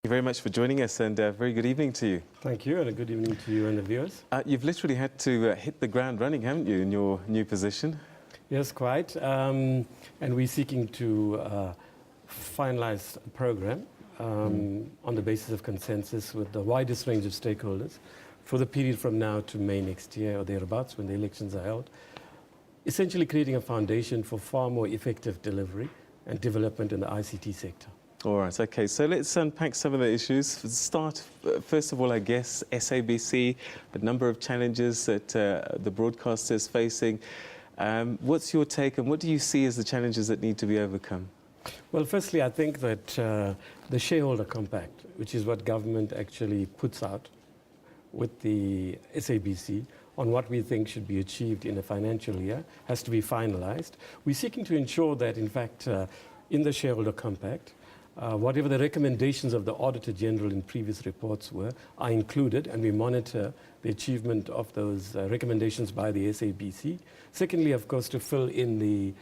you very much for joining us, and very good evening to you. Thank you, and a good evening to you and the viewers. You've literally had to hit the ground running, haven't you, in your new position? Yes, quite. And we're seeking to finalize a program on the basis of consensus with the widest range of stakeholders for the period from now to May next year or thereabouts, when the elections are held, essentially creating a foundation for far more effective delivery and development in the ICT sector. All right, okay, so let's unpack some of the issues. For the start, first of all, I guess, SABC, a number of challenges that the broadcaster is facing. What's your take, and what do you see as the challenges that need to be overcome? Well, firstly, I think that the shareholder compact, which is what government actually puts out with the SABC on what we think should be achieved in a financial year, has to be finalized. We're seeking to ensure that, in fact, in the shareholder compact, whatever the recommendations of the Auditor General in previous reports were, are included, and we monitor the achievement of those recommendations by the SABC. Secondly, of course, to fill in the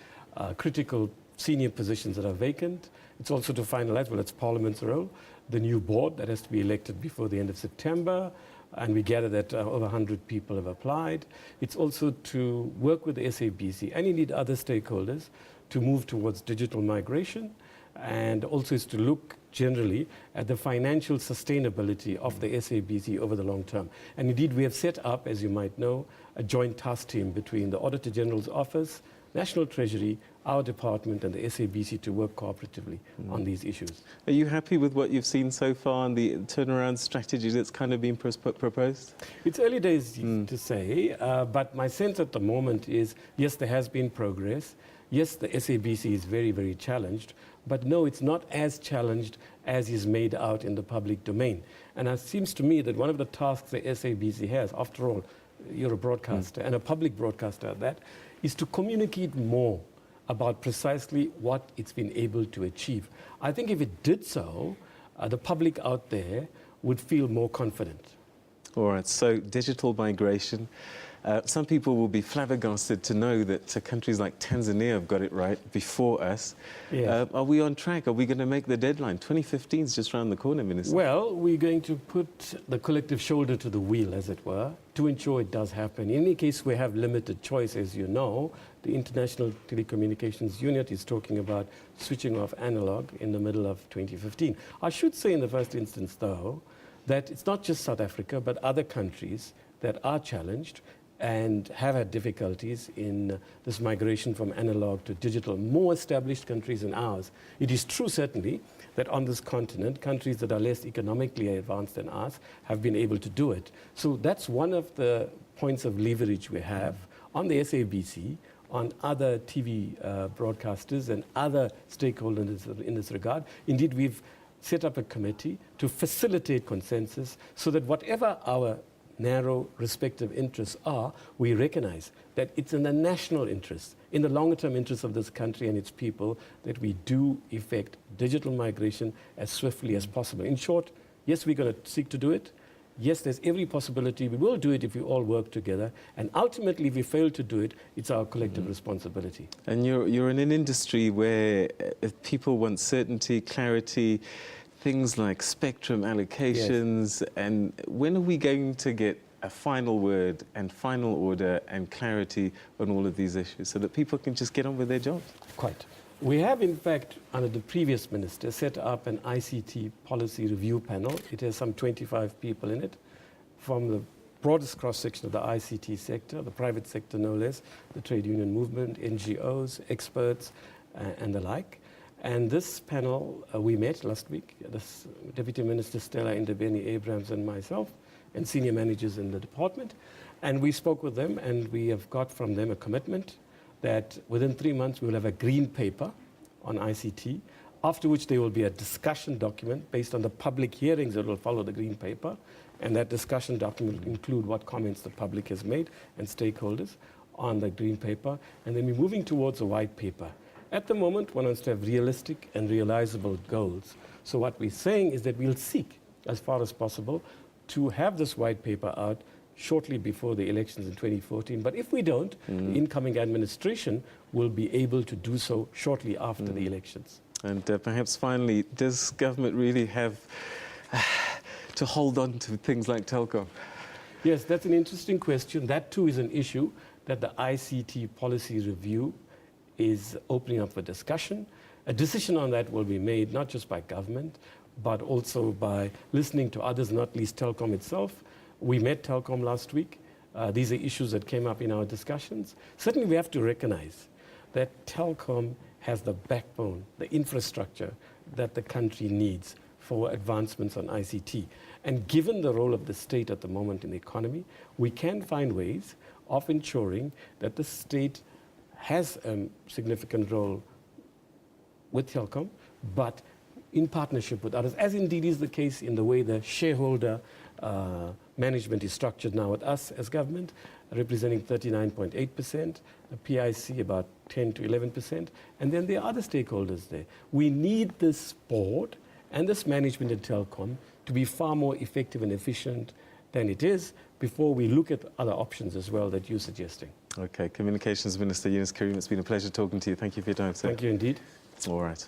critical senior positions that are vacant. It's also to finalize, well, it's Parliament's role, the new board that has to be elected before the end of September, and we gather that over 100 people have applied. It's also to work with the SABC and indeed other stakeholders to move towards digital migration, and also is to look generally at the financial sustainability of the SABC over the long term. And indeed, we have set up, as you might know, a joint task team between the Auditor General's Office, National Treasury, our department and the SABC to work cooperatively on these issues. Are you happy with what you've seen so far and the turnaround strategy that's kind of been proposed? It's early days to say, but my sense at the moment is, yes, there has been progress. Yes, the SABC is very, very challenged, but no, it's not as challenged as is made out in the public domain. And it seems to me that one of the tasks the SABC has, after all, you're a broadcaster and a public broadcaster at that, is to communicate more about precisely what it's been able to achieve. I think if it did so, the public out there would feel more confident. All right, so digital migration. Some people will be flabbergasted to know that countries like Tanzania have got it right before us. Yes. Are we on track? Are we going to make the deadline? 2015 is just around the corner, Minister. Well, we're going to put the collective shoulder to the wheel, as it were, to ensure it does happen. In any case, we have limited choice, as you know. The International Telecommunications Unit is talking about switching off analog in the middle of 2015. I should say in the first instance, though, that it's not just South Africa, but other countries that are challenged and have had difficulties in this migration from analog to digital, more established countries than ours. It is true, certainly, that on this continent, countries that are less economically advanced than us have been able to do it. So that's one of the points of leverage we have on the SABC, on other TV broadcasters and other stakeholders in this regard. Indeed, we've set up a committee to facilitate consensus so that whatever our narrow respective interests are, we recognize that it's in the national interest, in the longer-term interest of this country and its people, that we do effect digital migration as swiftly as possible. In short, yes, we're going to seek to do it. Yes, there's every possibility we will do it if we all work together. And ultimately, if we fail to do it, it's our collective responsibility. And you're in an industry where people want certainty, clarity, things like spectrum allocations, yes. And when are we going to get a final word and final order and clarity on all of these issues so that people can just get on with their jobs? Quite. We have, in fact, under the previous minister, set up an ICT policy review panel. It has some 25 people in it from the broadest cross-section of the ICT sector, the private sector no less, the trade union movement, NGOs, experts, and the like. And this panel, we met last week, this Deputy Minister Stella Ndabeni-Abrahams and myself, and senior managers in the department. And we spoke with them, and we have got from them a commitment that within 3 months we will have a green paper on ICT, after which there will be a discussion document based on the public hearings that will follow the green paper. And that discussion document will include what comments the public has made and stakeholders on the green paper. And then we're moving towards a white paper. At the moment, one wants to have realistic and realizable goals. So what we're saying is that we'll seek, as far as possible, to have this white paper out shortly before the elections in 2014. But if we don't, the incoming administration will be able to do so shortly after the elections. And perhaps finally, does government really have to hold on to things like telecom? Yes, that's an interesting question. That too is an issue that the ICT policy review is opening up for discussion. A decision on that will be made not just by government, but also by listening to others, not least Telkom itself. We met Telkom last week. These are issues that came up in our discussions. Certainly we have to recognize that Telkom has the backbone, the infrastructure that the country needs for advancements on ICT. And given the role of the state at the moment in the economy, we can find ways of ensuring that the state has a significant role with Telkom, but in partnership with others, as indeed is the case in the way the shareholder management is structured now with us as government, representing 39.8%, PIC about 10 to 11%, and then there are other stakeholders there. We need this board and this management at Telkom to be far more effective and efficient than it is before we look at other options as well that you're suggesting. Okay, Communications Minister Yunus Carrim, it's been a pleasure talking to you. Thank you for your time, sir. Thank you indeed. All right.